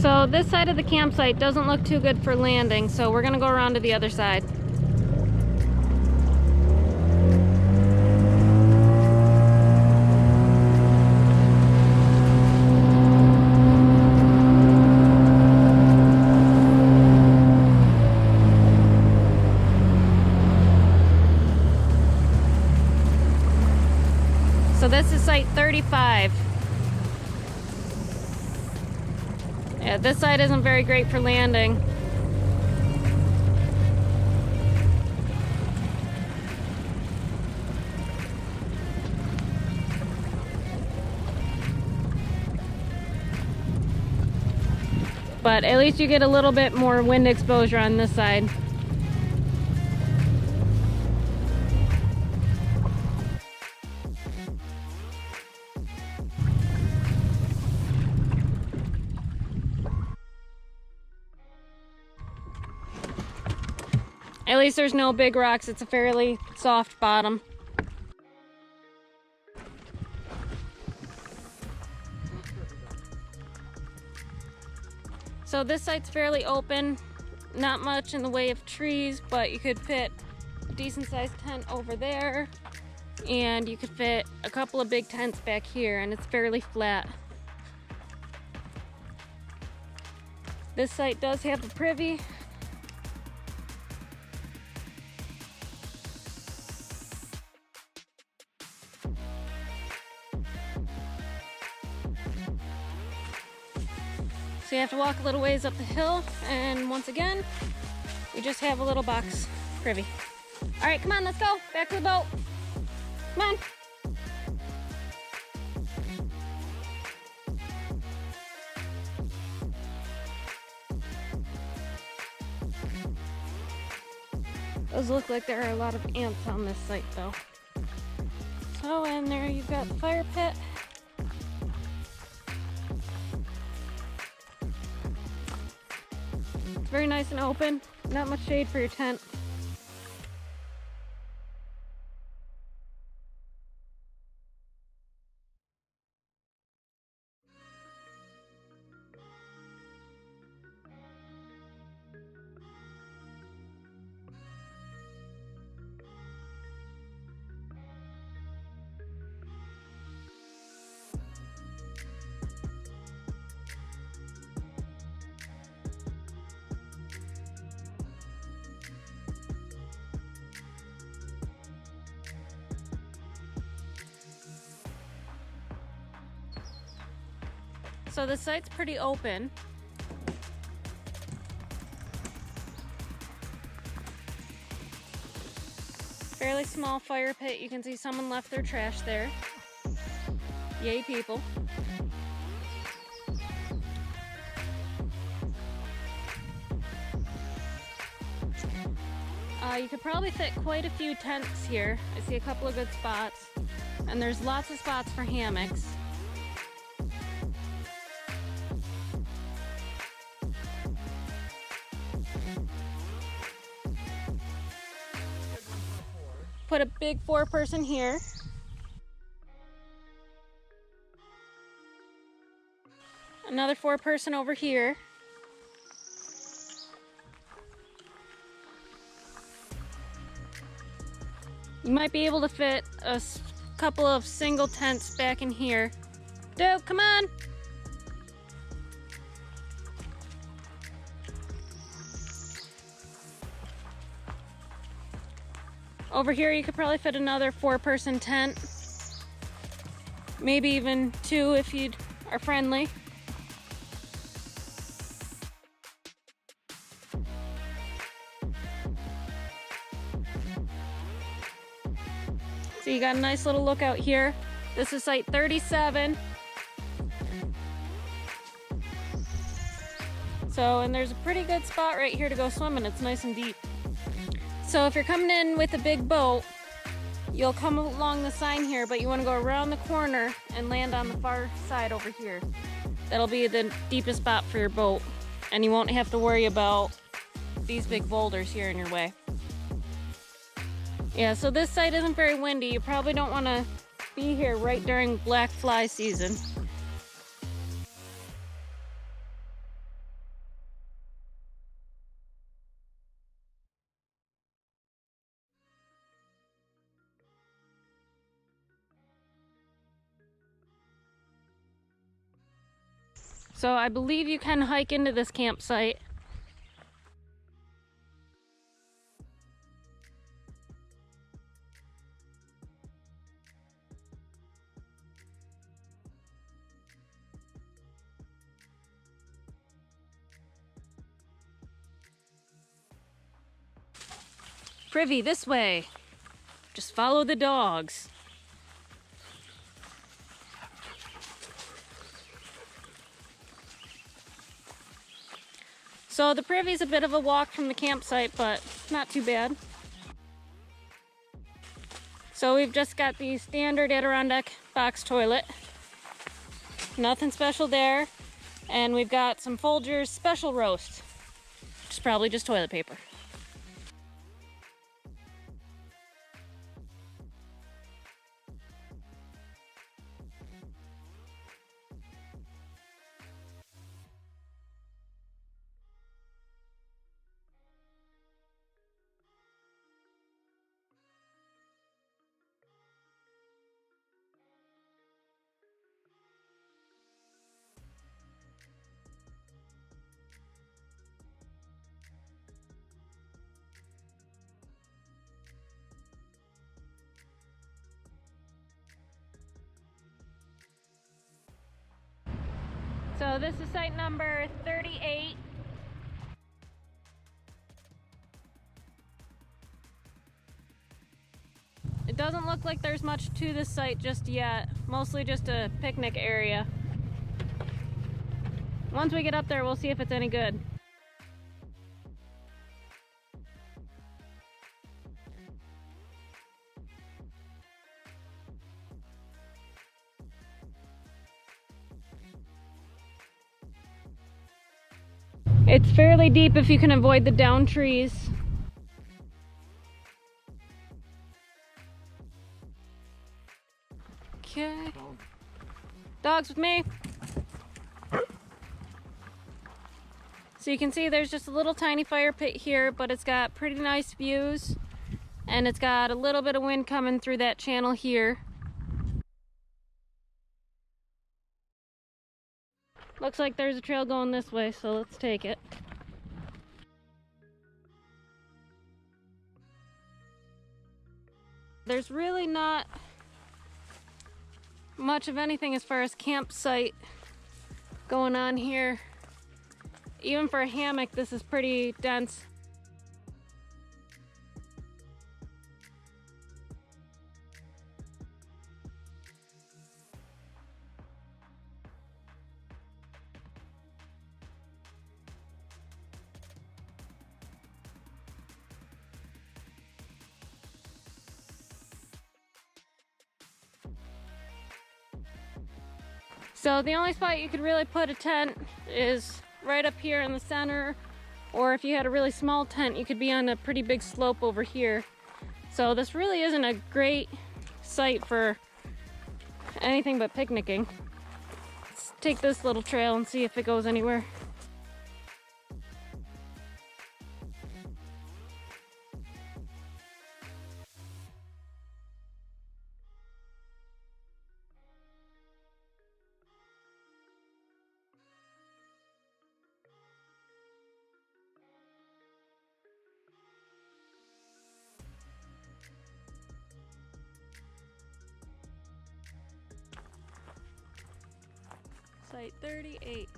So this side of the campsite doesn't look too good for landing, so we're gonna go around to the other side. So this is site 35. Yeah, this side isn't very great for landing. But at least you get a little bit more wind exposure on this side. At least there's no big rocks. It's a fairly soft bottom. So this site's fairly open. Not much in the way of trees, but you could fit a decent sized tent over there. And you could fit a couple of big tents back here, and it's fairly flat. This site does have a privy. So you have to walk a little ways up the hill, and once again, we just have a little box privy. All right, come on, let's go. Back to the boat. Come on. Those look like there are a lot of ants on this site though. So, and there you've got the fire pit. It's very nice and open, not much shade for your tent. So the site's pretty open. Fairly small fire pit. You can see someone left their trash there. Yay, people. You could probably fit quite a few tents here. I see a couple of good spots. And there's lots of spots for hammocks. Put a big 4-person here. Another 4-person over here. You might be able to fit a couple of single tents back in here. Dude, come on! Over here you could probably fit another 4-person tent. Maybe even 2 if you are friendly. So you got a nice little lookout here. This is site 37. So, and there's a pretty good spot right here to go swimming. It's nice and deep. So if you're coming in with a big boat, you'll come along the sign here, but you want to go around the corner and land on the far side over here. That'll be the deepest spot for your boat, and you won't have to worry about these big boulders here in your way. Yeah, so this site isn't very windy. You probably don't want to be here right during black fly season. So I believe you can hike into this campsite. Privy, this way. Just follow the dogs. So the Privy's a bit of a walk from the campsite, but not too bad. So we've just got the standard Adirondack box toilet. Nothing special there. And we've got some Folgers special roast, which is probably just toilet paper. So this is site number 38. It doesn't look like there's much to this site just yet, mostly just a picnic area. Once we get up there, we'll see if it's any good. It's fairly deep if you can avoid the down trees. Okay. Dogs with me. So you can see there's just a little tiny fire pit here, but it's got pretty nice views. And it's got a little bit of wind coming through that channel here. Looks like there's a trail going this way, so let's take it. There's really not much of anything as far as campsite going on here. Even for a hammock, this is pretty dense. So the only spot you could really put a tent is right up here in the center, or if you had a really small tent, you could be on a pretty big slope over here. So this really isn't a great site for anything but picnicking. Let's take this little trail and see if it goes anywhere. Site 38.